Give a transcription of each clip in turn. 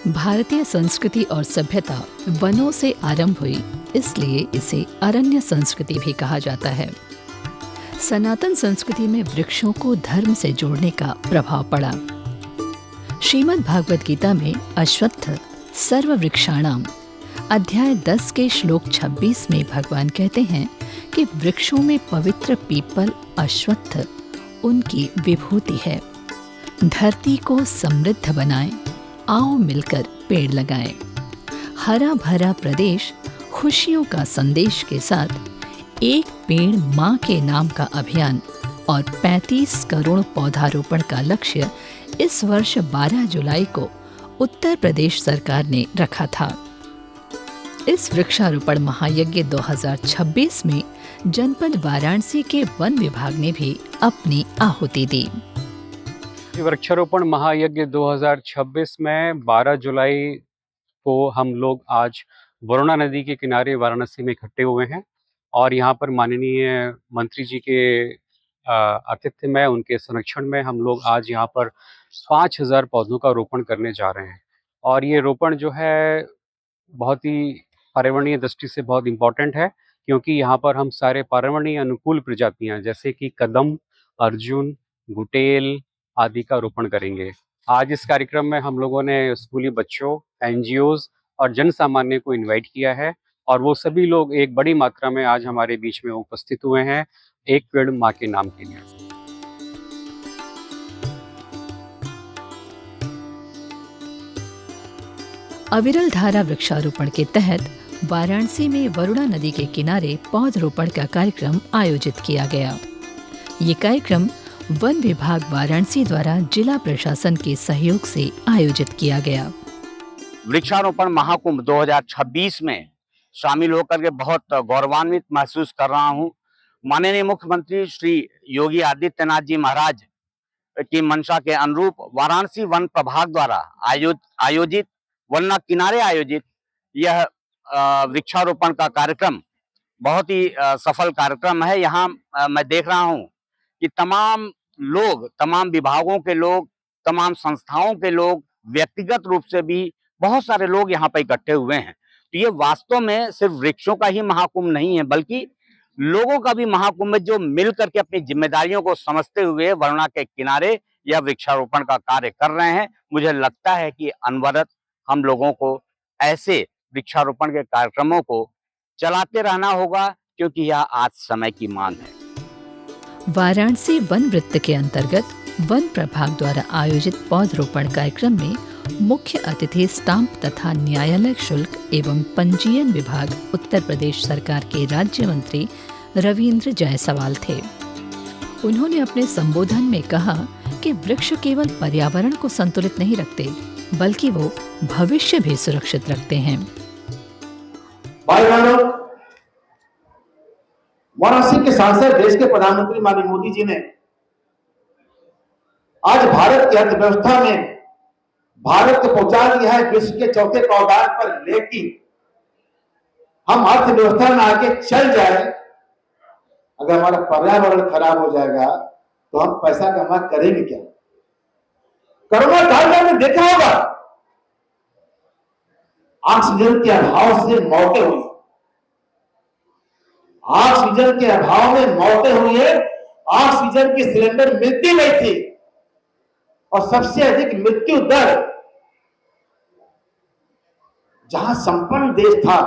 भारतीय संस्कृति और सभ्यता वनों से आरंभ हुई, इसलिए इसे अरण्य संस्कृति भी कहा जाता है। सनातन संस्कृति में वृक्षों को धर्म से जोड़ने का प्रभाव पड़ा। श्रीमद् भागवत गीता में अश्वत्थ सर्व वृक्षाणाम अध्याय 10 के श्लोक 26 में भगवान कहते हैं कि वृक्षों में पवित्र पीपल अश्वत्थ उनकी विभूति है। धरती को समृद्ध बनाएं, आओ मिलकर पेड़ लगाएं। हरा भरा प्रदेश खुशियों का संदेश के साथ एक पेड़ माँ के नाम का अभियान और 35 करोड़ पौधारोपण का लक्ष्य इस वर्ष 12 जुलाई को उत्तर प्रदेश सरकार ने रखा था। इस वृक्षारोपण महायज्ञ 2026 में जनपद वाराणसी के वन विभाग ने भी अपनी आहुति दी। वृक्षारोपण महायज्ञ 2026 में 12 जुलाई को हम लोग आज वरुणा नदी के किनारे वाराणसी में इकट्ठे हुए हैं और यहाँ पर माननीय मंत्री जी के आतिथ्य में, उनके संरक्षण में हम लोग आज यहाँ पर 5000 पौधों का रोपण करने जा रहे हैं। और ये रोपण जो है बहुत ही पर्यावरणीय दृष्टि से बहुत इम्पोर्टेंट है, क्योंकि यहाँ पर हम सारे पर्यावरणीय अनुकूल प्रजातियाँ जैसे कि कदम, अर्जुन, गुटेल आदि का रोपण करेंगे। आज इस कार्यक्रम में हम लोगों ने स्कूली बच्चों, एनजीओज और जन सामान्य को इनवाइट किया है और वो सभी लोग एक बड़ी मात्रा में आज हमारे बीच में उपस्थित हुए हैं एक पेड़ माँ के नाम के लिए। अविरल धारा वृक्षारोपण के तहत वाराणसी में वरुणा नदी के किनारे पौधरोपण का कार्यक्रम आयोजित किया गया। ये कार्यक्रम वन विभाग वाराणसी द्वारा जिला प्रशासन के सहयोग से आयोजित किया गया। वृक्षारोपण महाकुंभ 2026 में शामिल होकर के बहुत गौरवान्वित महसूस कर रहा हूं। माननीय मुख्यमंत्री श्री योगी आदित्यनाथ जी महाराज की मंशा के अनुरूप वाराणसी वन प्रभाग द्वारा आयोजित वरुणा किनारे आयोजित यह वृक्षारोपण का कार्यक्रम बहुत ही सफल कार्यक्रम है। यहाँ मैं देख रहा हूँ कि तमाम लोग, तमाम विभागों के लोग, तमाम संस्थाओं के लोग, व्यक्तिगत रूप से भी बहुत सारे लोग यहाँ पर इकट्ठे हुए हैं। तो ये वास्तव में सिर्फ वृक्षों का ही महाकुंभ नहीं है, बल्कि लोगों का भी महाकुंभ है, जो मिल करके अपनी जिम्मेदारियों को समझते हुए वरुणा के किनारे यह वृक्षारोपण का कार्य कर रहे हैं। मुझे लगता है कि अनवरत हम लोगों को ऐसे वृक्षारोपण के कार्यक्रमों को चलाते रहना होगा, क्योंकि यह आज समय की मांग है। वाराणसी वन वृत्त के अंतर्गत वन प्रभाग द्वारा आयोजित पौधरोपण कार्यक्रम में मुख्य अतिथि स्टाम्प तथा न्यायालय शुल्क एवं पंजीयन विभाग उत्तर प्रदेश सरकार के राज्य मंत्री रविंद्र जायसवाल थे। उन्होंने अपने संबोधन में कहा कि वृक्ष केवल पर्यावरण को संतुलित नहीं रखते, बल्कि वो भविष्य भी सुरक्षित रखते हैं। वाराणसी के सांसद, देश के प्रधानमंत्री माननीय मोदी जी ने आज भारत की अर्थव्यवस्था में भारत को पहुंचा दिया है विश्व के चौथे पावदान पर। लेकिन हम अर्थव्यवस्था में आगे चल जाए, अगर हमारा पर्यावरण खराब हो जाएगा तो हम पैसा कमा करेंगे क्या? कोरोना काल में हमने देखा होगा, ऑक्सीजन के अभाव से मौतें हुई, ऑक्सीजन के अभाव में मौतें हुई है। ऑक्सीजन की सिलेंडर मिलती नहीं थी और सबसे अधिक मृत्यु दर जहां संपन्न देश था,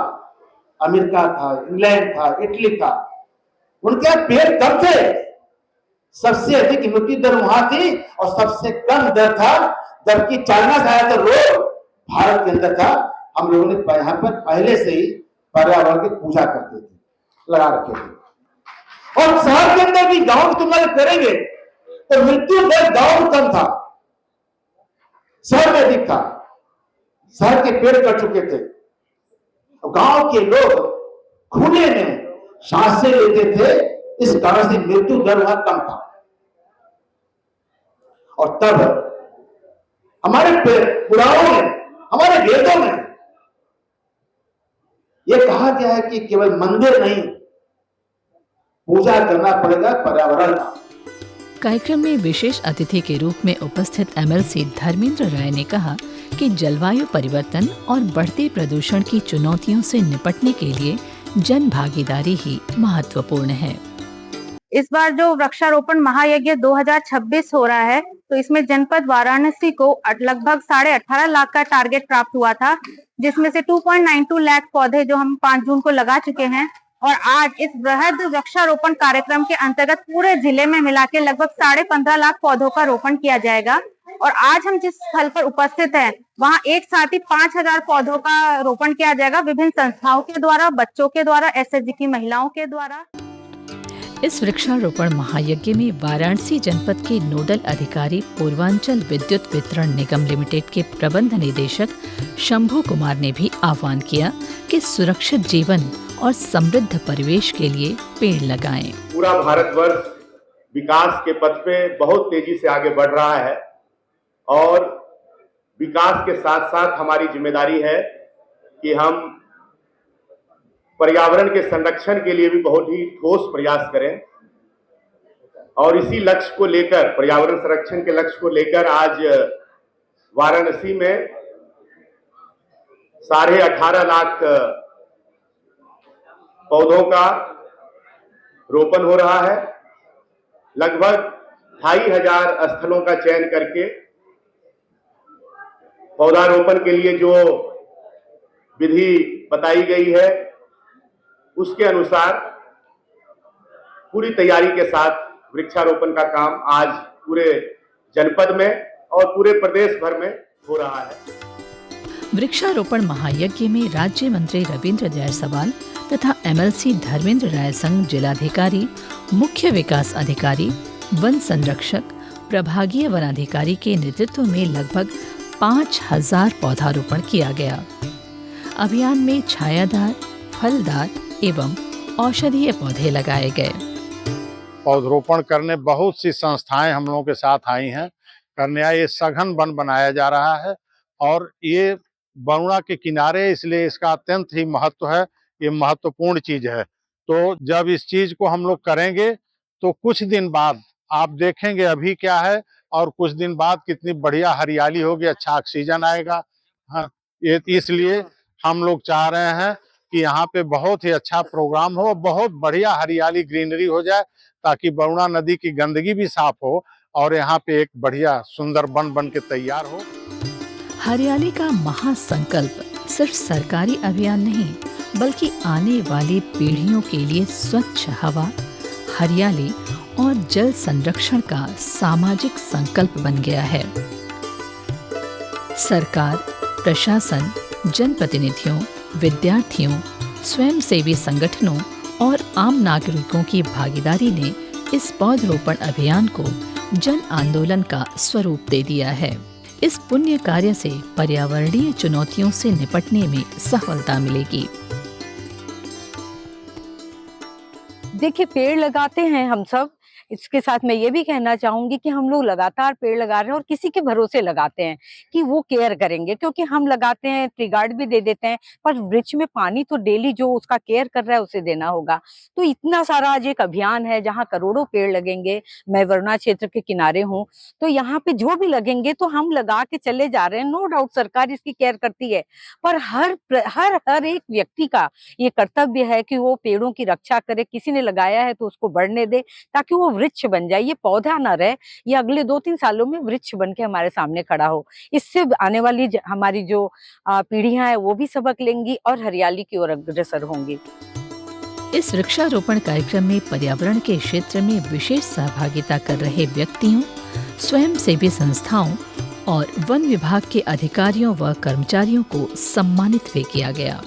अमेरिका था, इंग्लैंड था, इटली था, उनके पेड़ कम थे, सबसे अधिक मृत्यु दर वहां थी और सबसे कम दर था, जबकि चाइना से आया तो रोग भारत के अंदर था। हम लोगों ने यहाँ पर पहले से ही पर्यावरण की पूजा करते थे, लगा रखे थे। और शहर के अंदर भी गांव की तुलना करेंगे तो मृत्यु दर गांव में कम था, शहर में अधिक था। शहर के पेड़ कट चुके थे, गांव के लोग खुले में सांसें लेते थे, इस कारण से मृत्यु दर वहां कम था। और तब हमारे पुराणों में, हमारे वेदों में यह कहा गया है कि केवल मंदिर नहीं, पूजा करना पड़ेगा पर्यावरण का। कार्यक्रम में विशेष अतिथि के रूप में उपस्थित एमएलसी धर्मेंद्र राय ने कहा कि जलवायु परिवर्तन और बढ़ते प्रदूषण की चुनौतियों से निपटने के लिए जन भागीदारी ही महत्वपूर्ण है। इस बार जो वृक्षारोपण महायज्ञ 2026 हो रहा है, तो इसमें जनपद वाराणसी को लगभग 18.5 लाख का टारगेट प्राप्त हुआ था, जिसमें से 2.92 लाख पौधे जो हम 5 जून को लगा चुके हैं। और आज इस बृहद वृक्षारोपण कार्यक्रम के अंतर्गत पूरे जिले में मिला के लगभग 15.5 लाख पौधों का रोपण किया जाएगा। और आज हम जिस स्थल पर उपस्थित हैं, वहां एक साथ ही 5,000 पौधों का रोपण किया जाएगा, विभिन्न संस्थाओं के द्वारा, बच्चों के द्वारा, एसएचजी की महिलाओं के द्वारा। इस वृक्षारोपण महायज्ञ में वाराणसी जनपद के नोडल अधिकारी पूर्वांचल विद्युत वितरण निगम लिमिटेड के प्रबंध निदेशक शंभू कुमार ने भी आह्वान किया कि सुरक्षित जीवन और समृद्ध परिवेश के लिए पेड़ लगाएं। पूरा भारतवर्ष विकास के पथ पे बहुत तेजी से आगे बढ़ रहा है और विकास के साथ साथ हमारी जिम्मेदारी है कि हम पर्यावरण के संरक्षण के लिए भी बहुत ही ठोस प्रयास करें। और इसी लक्ष्य को लेकर, पर्यावरण संरक्षण के लक्ष्य को लेकर आज वाराणसी में 18.5 लाख पौधों का रोपण हो रहा है। लगभग 2,500 स्थलों का चयन करके पौधारोपण के लिए जो विधि बताई गई है, उसके अनुसार पूरी तैयारी के साथ वृक्षारोपण का काम आज पूरे जनपद में और पूरे प्रदेश भर में हो रहा है। वृक्षारोपण महायज्ञ में राज्य मंत्री रविंद्र जायसवाल तथा एमएलसी धर्मेंद्र राय संग जिलाधिकारी, मुख्य विकास अधिकारी, वन संरक्षक, प्रभागीय वनाधिकारी के नेतृत्व में लगभग 5,000 पौधारोपण किया गया। अभियान में छायादार, फलदार एवं औषधीय पौधे लगाए गए। पौधरोपण करने बहुत सी संस्थाएं हम लोगों के साथ आई हैं करने। ये सघन वन बनाया जा रहा है और ये वरुणा के किनारे, इसलिए इसका अत्यंत ही महत्व है। ये महत्वपूर्ण चीज है। तो जब इस चीज को हम लोग करेंगे तो कुछ दिन बाद आप देखेंगे अभी क्या है और कुछ दिन बाद कितनी बढ़िया हरियाली होगी, अच्छा ऑक्सीजन आएगा। हाँ, ये इसलिए हम लोग चाह रहे हैं कि यहाँ पे बहुत ही अच्छा प्रोग्राम हो, बहुत बढ़िया हरियाली, ग्रीनरी हो जाए, ताकि वरुणा नदी की गंदगी भी साफ हो और यहाँ पे एक बढ़िया सुंदर वन बन के तैयार हो। हरियाली का महासंकल्प सिर्फ सरकारी अभियान नहीं, बल्कि आने वाली पीढ़ियों के लिए स्वच्छ हवा, हरियाली और जल संरक्षण का सामाजिक संकल्प बन गया है। सरकार, प्रशासन, जनप्रतिनिधियों, विद्यार्थियों, स्वयंसेवी संगठनों और आम नागरिकों की भागीदारी ने इस पौधरोपण अभियान को जन आंदोलन का स्वरूप दे दिया है। इस पुण्य कार्य से पर्यावरणीय चुनौतियों से निपटने में सफलता मिलेगी। देखिए, पेड़ लगाते हैं हम सब। इसके साथ मैं ये भी कहना चाहूंगी कि हम लोग लगातार पेड़ लगा रहे हैं और किसी के भरोसे लगाते हैं कि वो केयर करेंगे, क्योंकि हम लगाते हैं, ट्री गार्ड भी दे देते हैं, पर वृक्ष में पानी तो डेली जो उसका केयर कर रहा है उसे देना होगा। तो इतना सारा आज एक अभियान है जहाँ करोड़ों पेड़ लगेंगे। मैं वरुणा क्षेत्र के किनारे हूँ, तो यहाँ पे जो भी लगेंगे तो हम लगा के चले जा रहे हैं। नो डाउट सरकार इसकी केयर करती है, पर हर एक व्यक्ति का ये कर्तव्य है कि वो पेड़ों की रक्षा करे। किसी ने लगाया है तो उसको बढ़ने दे, ताकि वो वृक्ष बन जाए। ये पौधा ना रहे, ये अगले 2-3 सालों में वृक्ष बन के हमारे सामने खड़ा हो। इससे आने वाली हमारी जो पीढ़ियां हैं वो भी सबक लेंगी और हरियाली की ओर अग्रसर होंगी। इस वृक्षारोपण कार्यक्रम में पर्यावरण के क्षेत्र में विशेष सहभागिता कर रहे व्यक्तियों, स्वयंसेवी संस्थाओं और वन विभाग के अधिकारियों व कर्मचारियों को सम्मानित भी किया गया।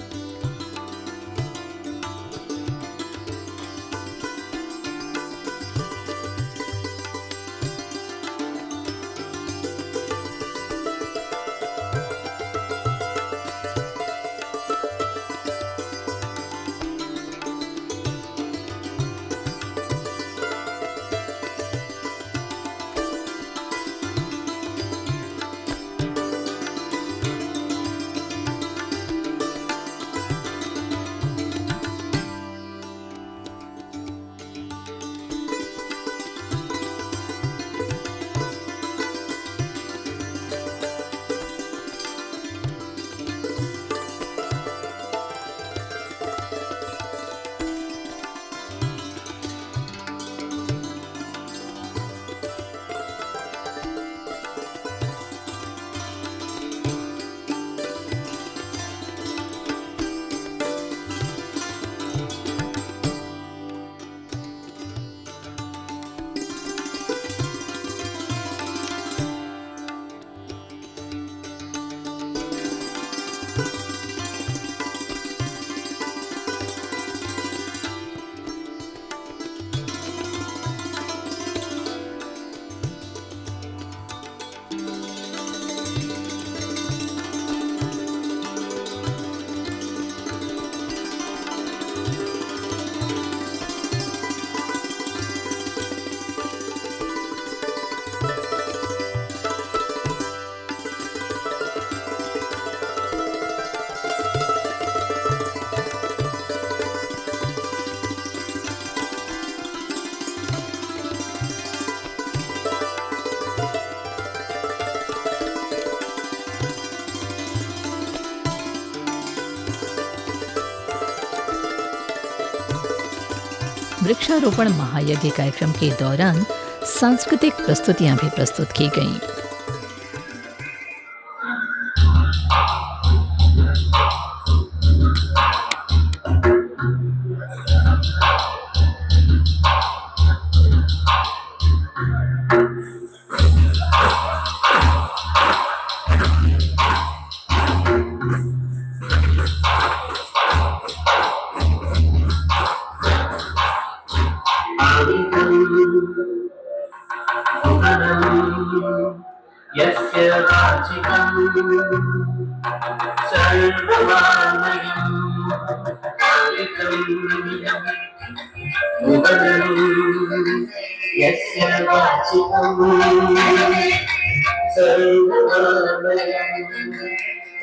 वृक्षारोपण महायज्ञ कार्यक्रम के दौरान सांस्कृतिक प्रस्तुतियां भी प्रस्तुत की गईं। यस्य वाचिकं सर्वमामयं यस्य वाचिकं सर्वमामयं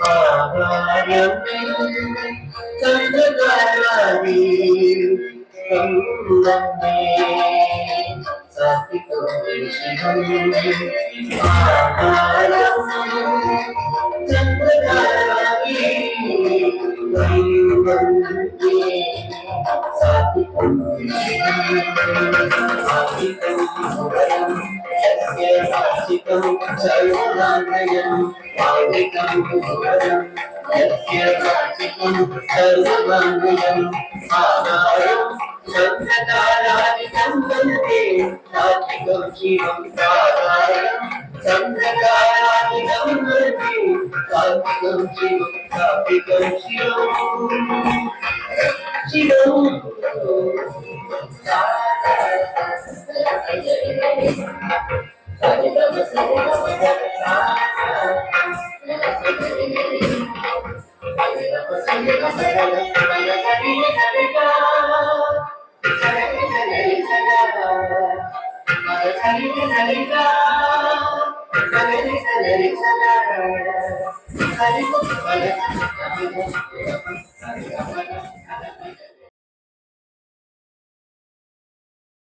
आहार्यं चन्द्रकारादि वन्दे सात्विकं शिवम् आहारं चन्द्रकारादि वन्दे सात्विकं सात्विकं सुवरं यस्य वाचिकं सर्वमामयं सात्विकं सुवरं यस्य वाचिकं सर्वमामयं आहारं चन्द्रकारादिकं वन्दे सात्विकं शिवं आहारं चन्द्रकारादिकं वन्दे सात्विकं शिवं सात्विकं शिवं Thank you.